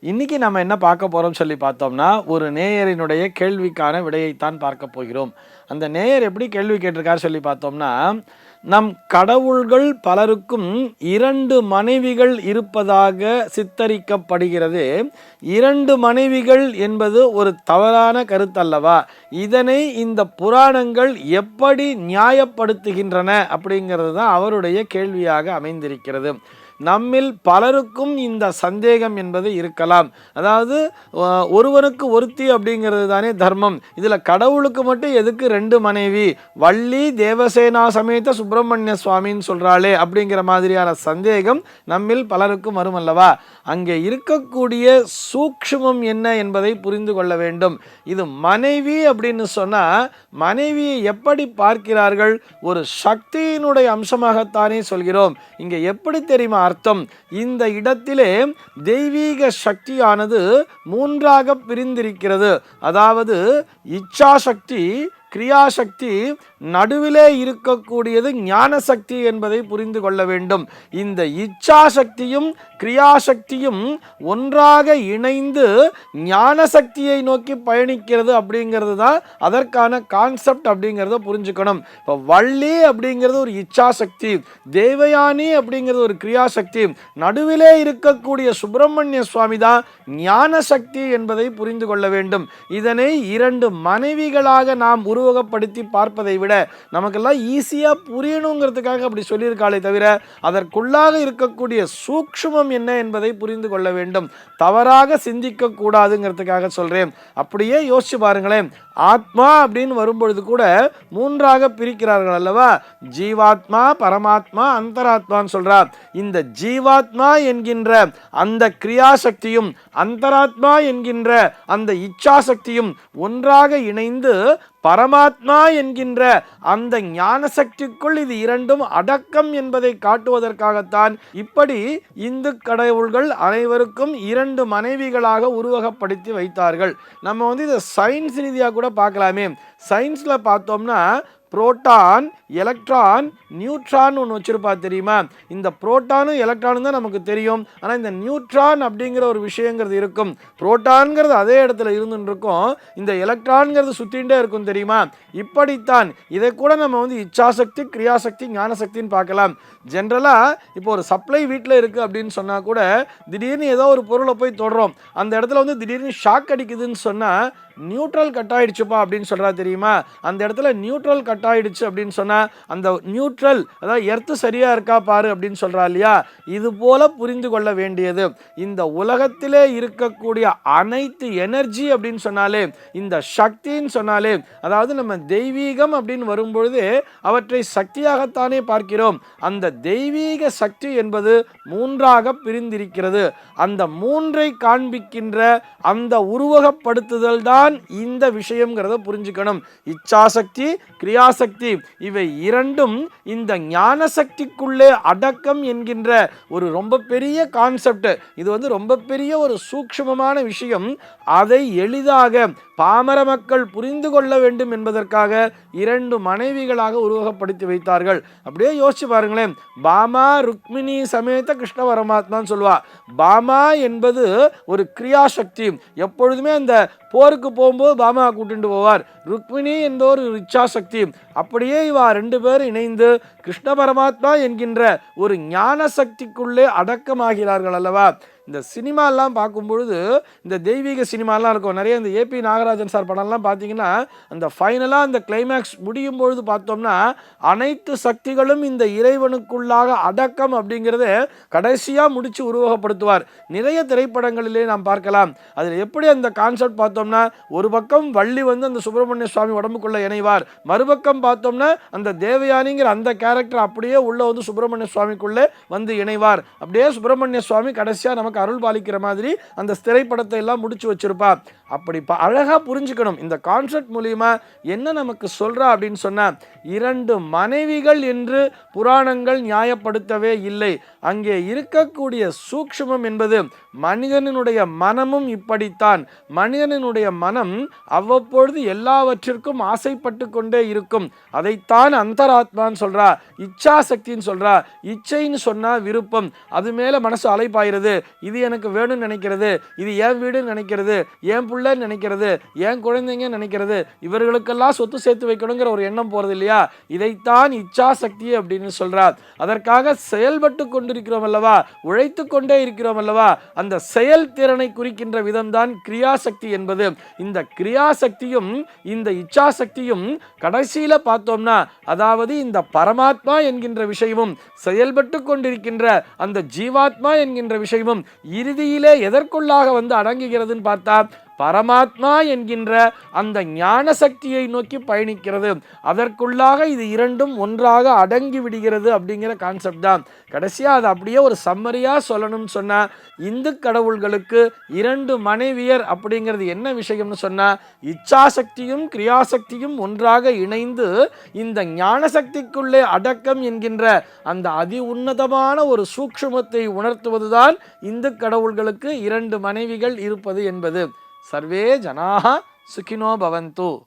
இன்னைக்கு நம்ம என்ன பார்க்க போறோம் சொல்லி பார்த்தோம்னா, ஒரு நேயரினுடைய கேள்விக்கான விடையைத்தான் பார்க்க போகிறோம். அந்த நேயர் எப்படி கேள்வி கேட்டிருக்கார் சொல்லி பார்த்தோம்னா, நம் கடவுள்கள் பலருக்கும் 2 மனைவிகள் இருப்பதாக சித்தரிக்கப்படுகிறது. 2 மனைவிகள் என்பது ஒரு தவறான கருத்தல்லவா? இதனை இந்த புராணங்கள் எப்படி நியாயப்படுத்துகின்றன அப்படிங்கிறது தான் அவருடைய கேள்வியாக அமைந்திருக்கிறது. நம்மில் பலருக்கும் இந்த சந்தேகம் என்பது இருக்கலாம். அதாவது ஒருவனுக்கு ஒருத்தி அப்படிங்கிறது தானே தர்மம். இதில் கடவுளுக்கு மட்டும் எதுக்கு 2 மனைவி? வள்ளி தேவசேனா சமேத சுப்பிரமணிய சுவாமின்னு சொல்கிறாளே அப்படிங்கிற மாதிரியான சந்தேகம் நம்மில் பலருக்கும் வரும் அல்லவா? அங்கே இருக்கக்கூடிய சூக்ஷ்மம் என்ன என்பதை புரிந்து கொள்ள வேண்டும். இது மனைவி அப்படின்னு சொன்னால் மனைவியை எப்படி பார்க்கிறார்கள்? ஒரு சக்தியினுடைய அம்சமாகத்தானே சொல்கிறோம். இங்கே எப்படி தெரியுமா அர்த்தம்? இந்த இடத்திலே தெய்வீக சக்தியானது 3ஆக பிரிந்திருக்கிறது. அதாவது இச்சா சக்தி, கிரியாசக்தி, நடுவிலே இருக்கக்கூடியது ஞான சக்தி என்பதை புரிந்து கொள்ள வேண்டும். இந்த இச்சாசக்தியும் கிரியாசக்தியும் ஒன்றாக இணைந்து ஞான சக்தியை நோக்கி பயணிக்கிறது அப்படிங்கிறது தான் அதற்கான கான்செப்ட் அப்படிங்கிறத புரிஞ்சுக்கணும். இப்போ வள்ளி அப்படிங்கிறது ஒரு இச்சாசக்தி, தேவயானி அப்படிங்கிறது ஒரு கிரியாசக்தி, நடுவிலே இருக்கக்கூடிய சுப்பிரமணிய சுவாமி தான் ஞான சக்தி என்பதை புரிந்து கொள்ள வேண்டும். இதனை 2 மனைவிகளாக நாம் உருவகப்படுத்தி பார்ப்பதை விட நமக்கெல்லாம் ஈஸியாக புரியணுங்கிறதுக்காக அப்படி சொல்லியிருக்காளே தவிர அதற்குள்ளாக இருக்கக்கூடிய சூக்ஷ்மம் என்ன என்பதை புரிந்து கொள்ள வேண்டும். தவறாக சிந்திக்க கூடாதுங்கிறதுக்காக சொல்றேன். அப்படியே யோசிச்சு பாருங்களேன். ஆத்மா அப்படின்னு வரும்பொழுது கூட 3ஆக பிரிக்கிறார்கள் அல்லவா? ஜீவாத்மா, பரமாத்மா, அந்தராத்மான்னு சொல்றார். இந்த ஜீவாத்மா என்கின்ற அந்த கிரியாசக்தியும் அந்தராத்மா என்கின்ற அந்த இச்சாசக்தியும் ஒன்றாக இணைந்து பரமாத்மா என்கின்ற அந்த ஞான சக்திக்குள் இது 2ம் அடக்கம் என்பதை காட்டுவதற்காகத்தான் இப்படி இந்து கடவுள்கள் அனைவருக்கும் 2 மனைவிகளாக உருவகப்படுத்தி வைத்தார்கள். நம்ம இதை சயின்ஸ் ரீதியாக கூட பார்க்கலாமே. சயின்ஸில் பார்த்தோம்னா புரோட்டான், எலக்ட்ரான், நியூட்ரான் ஒன்று வச்சுருப்பா தெரியுமா? இந்த புரோட்டானும் எலக்ட்ரானும் தான் நமக்கு தெரியும். ஆனால் இந்த நியூட்ரான் அப்படிங்கிற ஒரு விஷயங்கிறது இருக்கும். புரோட்டான்கிறது அதே இடத்துல இருந்துன்னு இருக்கும், இந்த எலக்ட்ரான்கிறது சுற்றிகிட்டே இருக்கும் தெரியுமா? இப்படித்தான் இதை கூட நம்ம இச்சாசக்தி, கிரியாசக்தி, ஞானசக்தின்னு பார்க்கலாம். ஜென்ரலாக இப்போ ஒரு சப்ளை வீட்டில் இருக்குது அப்படின்னு சொன்னால் கூட திடீர்னு ஏதோ ஒரு பொருளை போய் தொடுறோம், அந்த இடத்துல திடீர்னு ஷாக் அடிக்குதுன்னு சொன்னால் நியூட்ரல் கட் ஆயிடுச்சுப்பா அப்படின்னு சொல்கிறா தெரியுமா? அந்த இடத்துல நியூட்ரல் கட் ஆயிடுச்சு அப்படின்னு சொன்னால் அந்த நியூட்ரல், அதாவது எர்த்து சரியாக இருக்கா பாரு அப்படின்னு சொல்கிறா இல்லையா? இது போல புரிந்து கொள்ள வேண்டியது. இந்த உலகத்திலே இருக்கக்கூடிய அனைத்து எனர்ஜி அப்படின்னு சொன்னாலே, இந்த சக்தின்னு சொன்னாலே, அதாவது நம்ம தெய்வீகம் அப்படின்னு வரும்பொழுது அவற்றை சக்தியாகத்தானே பார்க்கிறோம். அந்த தெய்வீக சக்தி என்பது 3ஆக பிரிந்திருக்கிறது. அந்த 3ஐ காண்பிக்கின்ற அந்த உருவகப்படுத்துதல் தான் இந்த விஷயம்ங்கிறத புரிஞ்சுக்கணும். இச்சாசக்தி, கிரியாசக்தி இவை 2ம் இந்த ஞான சக்திக்குள்ளே அடக்கம் என்கின்ற ஒரு ரொம்ப பெரிய கான்செப்ட். இது ரொம்ப பெரிய ஒரு சூக்ஷ்மமான விஷயம். அதை எளிதாக பாமர மக்கள் புரிந்து கொள்ள வேண்டும் என்பதற்காக 2 மனைவிகளாக உருவகப்படுத்தி வைத்தார்கள். அப்படியே யோசிச்சு பாருங்களேன். பாமா ருக்மிணி சமேத கிருஷ்ண பரமாத்மான்னு சொல்லுவா. பாமா என்பது ஒரு கிரியாசக்தி. எப்பொழுதுமே அந்த போருக்கு போகும்போது பாமா கூட்டிட்டு போவார். ருக்மிணி என்ற ஒரு இச்சாசக்தி. அப்படியே இவா 2 பேர் இணைந்து கிருஷ்ண பரமாத்மா என்கின்ற ஒரு ஞான சக்திக்குள்ளே அடக்கமாகிறார்கள் அல்லவா? இந்த சினிமாலாம் பார்க்கும்பொழுது இந்த தெய்வீக சினிமாலாம் இருக்கும் நிறைய. இந்த ஏபி நாகராஜன் சார் படம்லாம் பார்த்தீங்கன்னா அந்த ஃபைனலாக அந்த கிளைமேக்ஸ் முடியும் பொழுது பார்த்தோம்னா அனைத்து சக்திகளும் இந்த இறைவனுக்குள்ளாக அடக்கம் அப்படிங்கிறத கடைசியாக முடித்து உருவகப்படுத்துவார். நிறைய திரைப்படங்களிலே நாம் பார்க்கலாம். அதில் எப்படி அந்த கான்செப்ட் பார்த்தோம்னா ஒரு பக்கம் வள்ளி அந்த சுப்பிரமணிய சுவாமி உடம்புக்குள்ளே இணைவார், மறுபக்கம் பார்த்தோம்னா அந்த தேவயானிங்கிற அந்த கேரக்டர் அப்படியே உள்ள சுப்பிரமணிய சுவாமிக்குள்ளே இணைவார். அப்படியே சுப்பிரமணிய சுவாமி கடைசியாக நமக்கு அருள் பாலிக்கிற மாதிரி அந்த திரைப்படத்தை எல்லாம் முடிச்சு வச்சிருப்பா. அப்படி அழகா புரிஞ்சுக்கணும். இந்த கான்செப்ட் மூலியமா என்ன நமக்கு சொல்றா அப்படின்னு சொன்னா, 2 மனைவிகள் என்று புராணங்கள் நியாயப்படுத்தவே இல்லை. அங்கே இருக்கக்கூடிய சூக்ஷ்மம் என்பது மனிதனுடைய மனமும் இப்படித்தான். மனிதனுடைய மனம் அவ்வப்பொழுது எல்லாவற்றிற்கும் ஆசைப்பட்டு கொண்டே இருக்கும். அதைத்தான் அந்தராத்மான்னு சொல்றா, இச்சா சக்தின்னு சொல்றா. இச்சைன்னு சொன்னா விருப்பம், அது மேல மனசு அலைப்பாயிருது. இது எனக்கு வேணும்னு நினைக்கிறது, இது என் வீடுன்னு நினைக்கிறது, என் பிள்ளைன்னு நினைக்கிறது, என் குழந்தைங்க நினைக்கிறது, இவர்களுக்கெல்லாம் சொத்து சேர்த்து வைக்கணுங்கிற ஒரு எண்ணம் போறது இல்லையா, இதைத்தான் இச்சாசக்தி அப்படின்னு சொல்றார். அதற்காக செயல்பட்டு கொண்டிருக்கிறோம் அல்லவா, உழைத்து கொண்டே இருக்கிறோம் அல்லவா, அந்த செயல்திறனை குறிக்கின்ற விதம்தான் கிரியாசக்தி என்பது. இந்த கிரியாசக்தியும் இந்த இச்சாசக்தியும் கடைசியில பார்த்தோம்னா, அதாவது இந்த பரமாத்மா என்கின்ற விஷயமும் செயல்பட்டு கொண்டிருக்கின்ற அந்த ஜீவாத்மா என்கின்ற விஷயமும் இறுதியிலே எதற்குள்ளாக வந்து அடங்குகிறதுன்னு பார்த்தா, பரமாத்மா என்கின்ற அந்த ஞான சக்தியை நோக்கி பயணிக்கிறது. அதற்குள்ளாக இது இரண்டும் ஒன்றாக அடங்கி விடுகிறது அப்படிங்கிற கான்செப்ட் தான். கடைசியா அது அப்படியே ஒரு சம்மரியா சொல்லணும்னு சொன்னா, இந்து கடவுள்களுக்கு 2 மனைவியர் அப்படிங்கிறது என்ன விஷயம்னு சொன்னா, இச்சாசக்தியும் கிரியாசக்தியும் ஒன்றாக இணைந்து இந்த ஞான சக்திக்குள்ளே அடக்கம் என்கின்ற அந்த அதி உன்னதமான ஒரு சூக்ஷ்மத்தை உணர்த்துவதுதான் இந்து கடவுள்களுக்கு 2 மனைவிகள் இருப்பது என்பது. சர்வே ஜனாஹ சுகினோ பவந்து.